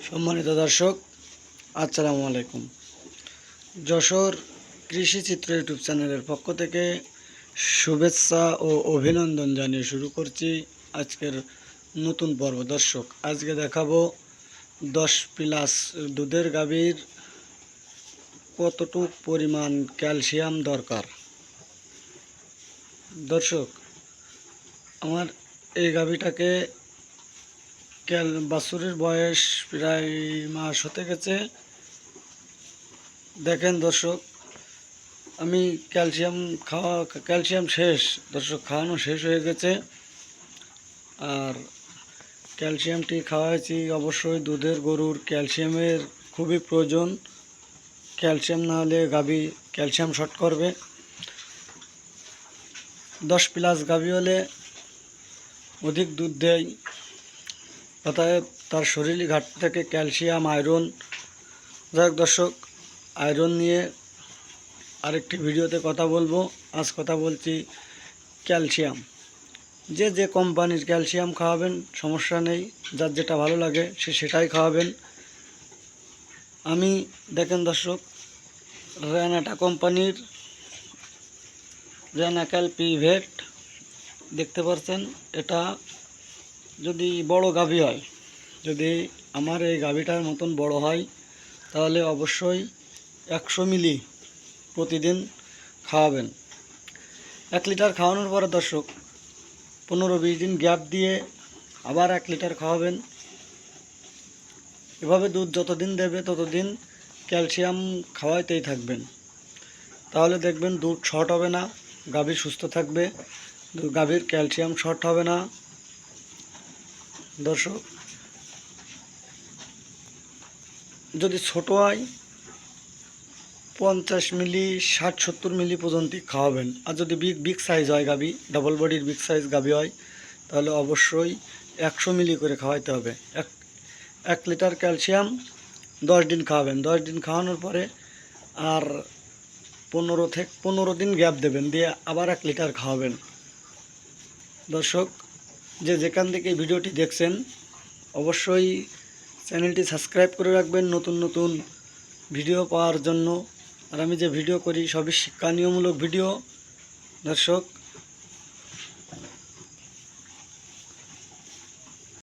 সম্মানিত দর্শক, আসসালামু আলাইকুম। যশোর কৃষি চিত্র ইউটিউব চ্যানেলের পক্ষ থেকে শুভেচ্ছা ও অভিনন্দন জানিয়ে শুরু করছি আজকের নতুন পর্ব। দর্শক, আজকে দেখাবো 10+ দুধের গাভীর কতটুক পরিমাণ ক্যালসিয়াম দরকার। দর্শক, আমার এই গাভীটাকে বাছুরের বয়স প্রায় মাস হতে গেছে। দেখেন দর্শক, আমি ক্যালসিয়াম শেষ দর্শক, খাওয়ানো শেষ হয়ে গেছে। আর ক্যালসিয়ামটি খাওয়াইছি, অবশ্যই দুধের গরুর ক্যালসিয়ামের খুবই প্রয়োজন। ক্যালসিয়াম না হলে গাভী ক্যালসিয়াম শর্ট করবে। 10+ গাভী হলে অধিক দুধ দেয়, অতএব তার শরীরে ঘাটতি থেকে ক্যালসিয়াম, আয়রন। যাই হোক দর্শক, আয়রন নিয়ে আরেকটি ভিডিওতে কথা বলবো। আজ কথা বলছি ক্যালসিয়াম। যে কোম্পানির ক্যালসিয়াম খাওয়াবেন সমস্যা নেই, যার যেটা ভালো লাগে সে সেটাই খাওয়াবেন। আমি দেখেন দর্শক, রেনাটা কোম্পানির রেনাক্যাল পিভেট দেখতে পাচ্ছেন। এটা যদি বড় গাভী হয়, যদি আমার এই গাভীটার মতন বড় হয়, তাহলে অবশ্যই 100 মিলি প্রতিদিন খাওয়াবেন। 1 লিটার খাওয়ানোর পরে দর্শক 15-20 দিন গ্যাপ দিয়ে আবার 1 লিটার খাওয়াবেন। এভাবে দুধ যতদিন দেবে ততদিন ক্যালসিয়াম খাওয়াইতেই থাকবেন। তাহলে দেখবেন দুধ শর্ট হবে না, গাভী সুস্থ থাকবে, গাভীর ক্যালসিয়াম শর্ট হবে না। দর্শক, যদি ছোট হয় 50 মিলি, 60-70 মিলি পর্যন্ত খাওয়াবেন। আর যদি বিগ সাইজ হয় গাভী, ডাবল বডির বিগ সাইজ গাভী হয়, তাহলে অবশ্যই 100 মিলি করে খাওয়াইতে হবে। 1 লিটার ক্যালসিয়াম 10 দিন খাওয়াবেন। 10 দিন খাওয়ানোর পরে আর 15 দিন গ্যাপ দেবেন, দিয়ে আবার 1 লিটার খাওয়াবেন। দর্শক, যেখান থেকে ভিডিওটি দেখছেন অবশ্যই চ্যানেলটি সাবস্ক্রাইব করে রাখবেন নতুন নতুন ভিডিও পাওয়ার জন্য। আর আমি যে ভিডিও করি সবই শিক্ষণীয়মূলক ভিডিও। দর্শক,